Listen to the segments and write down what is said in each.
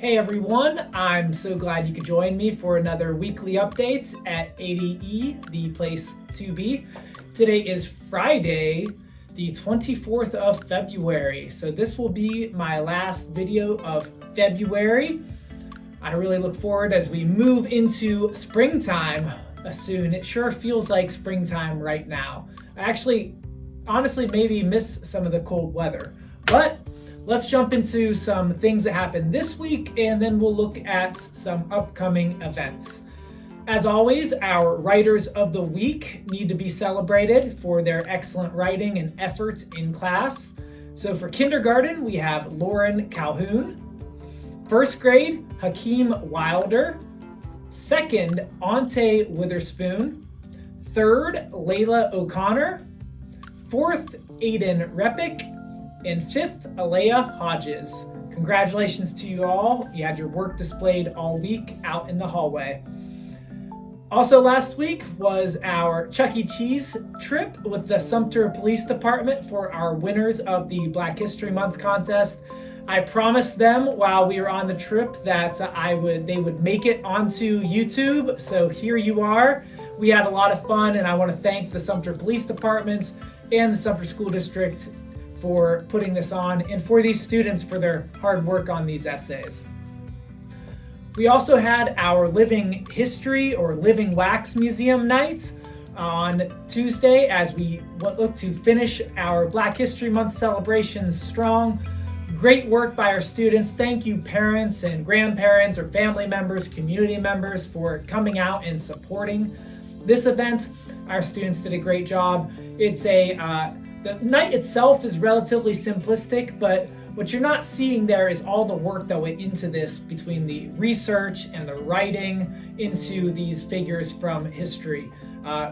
Hey everyone, I'm so glad you could join me for another weekly update at ADE, the place to be. Today is Friday, the 24th of February. So this will be my last video of February. I really look forward as we move into springtime soon. It sure feels like springtime right now. I actually, honestly, maybe miss some of the cold weather, but let's jump into some things that happened this week, and then we'll look at some upcoming events. As always, our Writers of the Week need to be celebrated for their excellent writing and efforts in class. So for kindergarten, we have Lauren Calhoun. First grade, Hakeem Wilder. Second, Ante Witherspoon. Third, Layla O'Connor. Fourth, Aiden Repick. And fifth, Alea Hodges. Congratulations to you all. You had your work displayed all week out in the hallway. Also last week was our Chuck E. Cheese trip with the Sumter Police Department for our winners of the Black History Month contest. I promised them while we were on the trip that they would make it onto YouTube. So here you are. We had a lot of fun, and I want to thank the Sumter Police Department and the Sumter School District for putting this on, and for these students for their hard work on these essays. We also had our Living History or Living Wax Museum night on Tuesday as we look to finish our Black History Month celebrations strong. Great work by our students. Thank you parents and grandparents or family members, community members for coming out and supporting this event. Our students did a great job. The night itself is relatively simplistic, but what you're not seeing there is all the work that went into this between the research and the writing into these figures from history,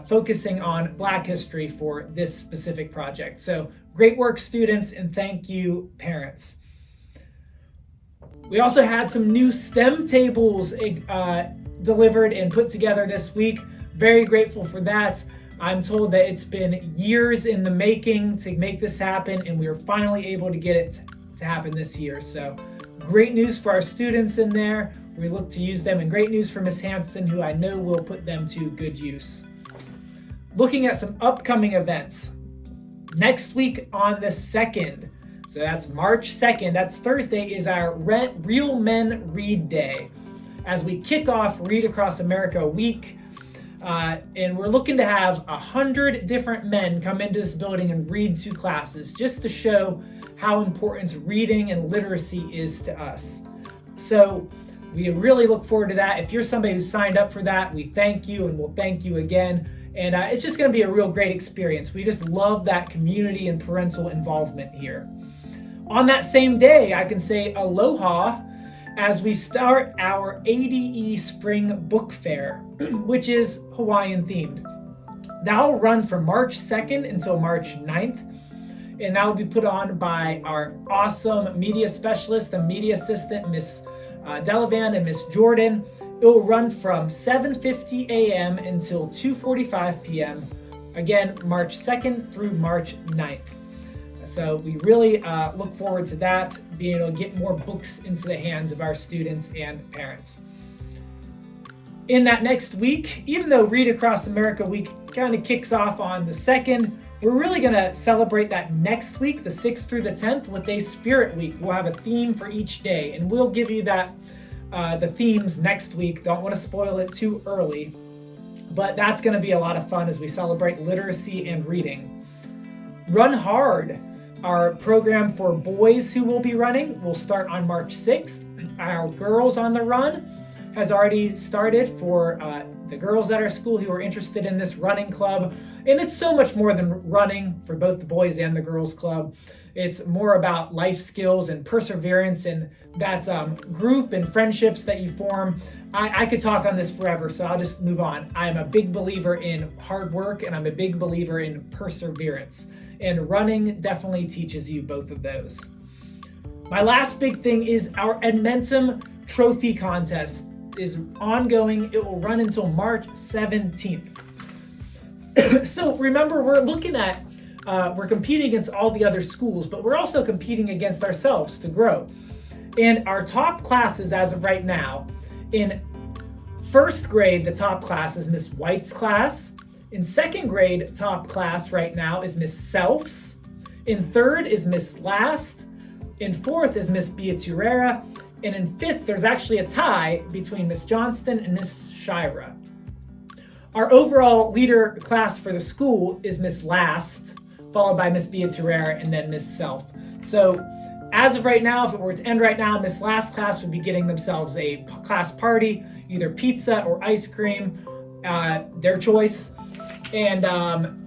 focusing on Black history for this specific project. So great work, students, and thank you, parents. We also had some new STEM tables delivered and put together this week. Very grateful for that. I'm told that it's been years in the making to make this happen, and we were finally able to get it to happen this year. So great news for our students in there. We look to use them, and great news for Ms. Hanson, who I know will put them to good use. Looking at some upcoming events. Next week on the 2nd, so that's March 2nd, that's Thursday, is our Real Men Read Day. As we kick off Read Across America Week, and we're looking to have 100 different men come into this building and read 2 classes just to show how important reading and literacy is to us. So we really look forward to that. If you're somebody who signed up for that, we thank you, and we'll thank you again. And it's just going to be a real great experience. We just love that community and parental involvement here. On that same day, I can say aloha as we start our ADE Spring Book Fair, which is Hawaiian themed. That will run from March 2nd until March 9th, and that will be put on by our awesome media specialist and media assistant, Miss Delavan and Miss Jordan. It will run from 7:50 a.m. until 2:45 p.m. Again, March 2nd through March 9th. So we really look forward to that, being able to get more books into the hands of our students and parents. In that next week, even though Read Across America Week kind of kicks off on the 2nd, we're really going to celebrate that next week, the 6th through the 10th, with a Spirit Week. We'll have a theme for each day, and we'll give you that the themes next week. Don't want to spoil it too early, but that's going to be a lot of fun as we celebrate literacy and reading. Run Hard, our program for boys who will be running, will start on March 6th. Our Girls on the Run has already started for the girls at our school who are interested in this running club. And it's so much more than running for both the boys and the girls club. It's more about life skills and perseverance and that group and friendships that you form. I could talk on this forever, so I'll just move on. I'm a big believer in hard work, and I'm a big believer in perseverance. And running definitely teaches you both of those. My last big thing is our Edmentum Trophy Contest is ongoing. It will run until March 17th. So remember, we're looking at we're competing against all the other schools, but we're also competing against ourselves to grow. And our top classes as of right now, in first grade, the top class is Miss White's class. In second grade, top class right now is Miss Self's. In third is Miss Last. In fourth is Miss Beaturera. And in fifth, there's actually a tie between Miss Johnston and Miss Shira. Our overall leader class for the school is Miss Last, followed by Miss Beaturera and then Miss Self. So as of right now, if it were to end right now, Miss Last class would be getting themselves a class party, either pizza or ice cream, their choice. And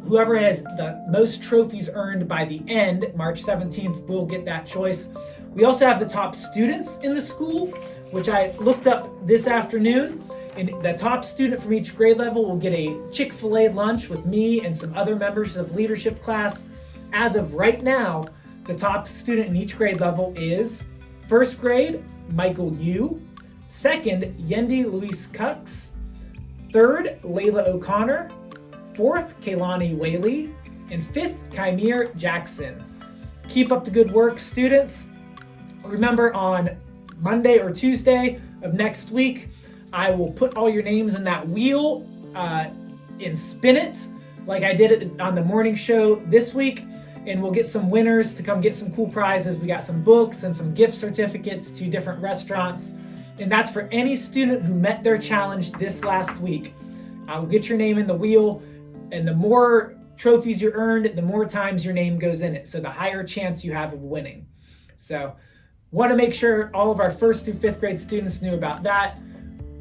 whoever has the most trophies earned by the end, March 17th, will get that choice. We also have the top students in the school, which I looked up this afternoon. And the top student from each grade level will get a Chick-fil-A lunch with me and some other members of leadership class. As of right now, the top student in each grade level is first grade, Michael Yu. Second, Yendi Luis Cux. Third, Layla O'Connor. Fourth, Kaylani Whaley. And fifth, Kymere Jackson. Keep up the good work, students. Remember, on Monday or Tuesday of next week, I will put all your names in that wheel and spin it like I did it on the morning show this week. And we'll get some winners to come get some cool prizes. We got some books and some gift certificates to different restaurants. And that's for any student who met their challenge this last week. I'll get your name in the wheel, and the more trophies you earned, the more times your name goes in it. So the higher chance you have of winning. So want to make sure all of our first through fifth grade students knew about that.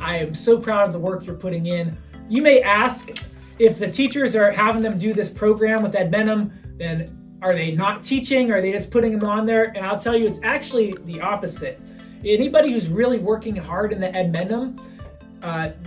I am so proud of the work you're putting in. You may ask, if the teachers are having them do this program with Ed Benham, then are they not teaching? Or are they just putting them on there? And I'll tell you, it's actually the opposite. Anybody who's really working hard in the Ed Benham,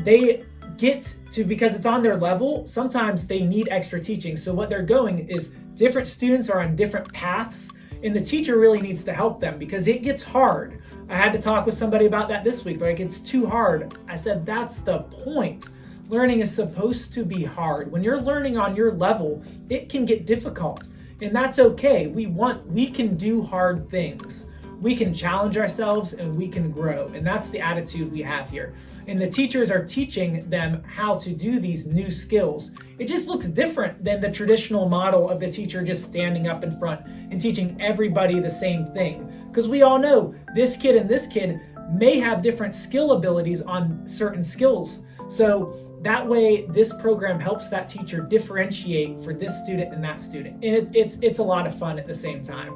they get to, because it's on their level, sometimes they need extra teaching. So what they're going is different students are on different paths, and the teacher really needs to help them because it gets hard. I had to talk with somebody about that this week. Like, it's too hard. I said, that's the point. Learning is supposed to be hard. When you're learning on your level, it can get difficult. And that's okay. We can do hard things. We can challenge ourselves and we can grow. And that's the attitude we have here. And the teachers are teaching them how to do these new skills. It just looks different than the traditional model of the teacher just standing up in front and teaching everybody the same thing. Because we all know this kid and this kid may have different skill abilities on certain skills. So that way, this program helps that teacher differentiate for this student and that student. And it's a lot of fun at the same time.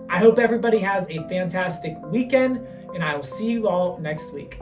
I hope everybody has a fantastic weekend, and I will see you all next week.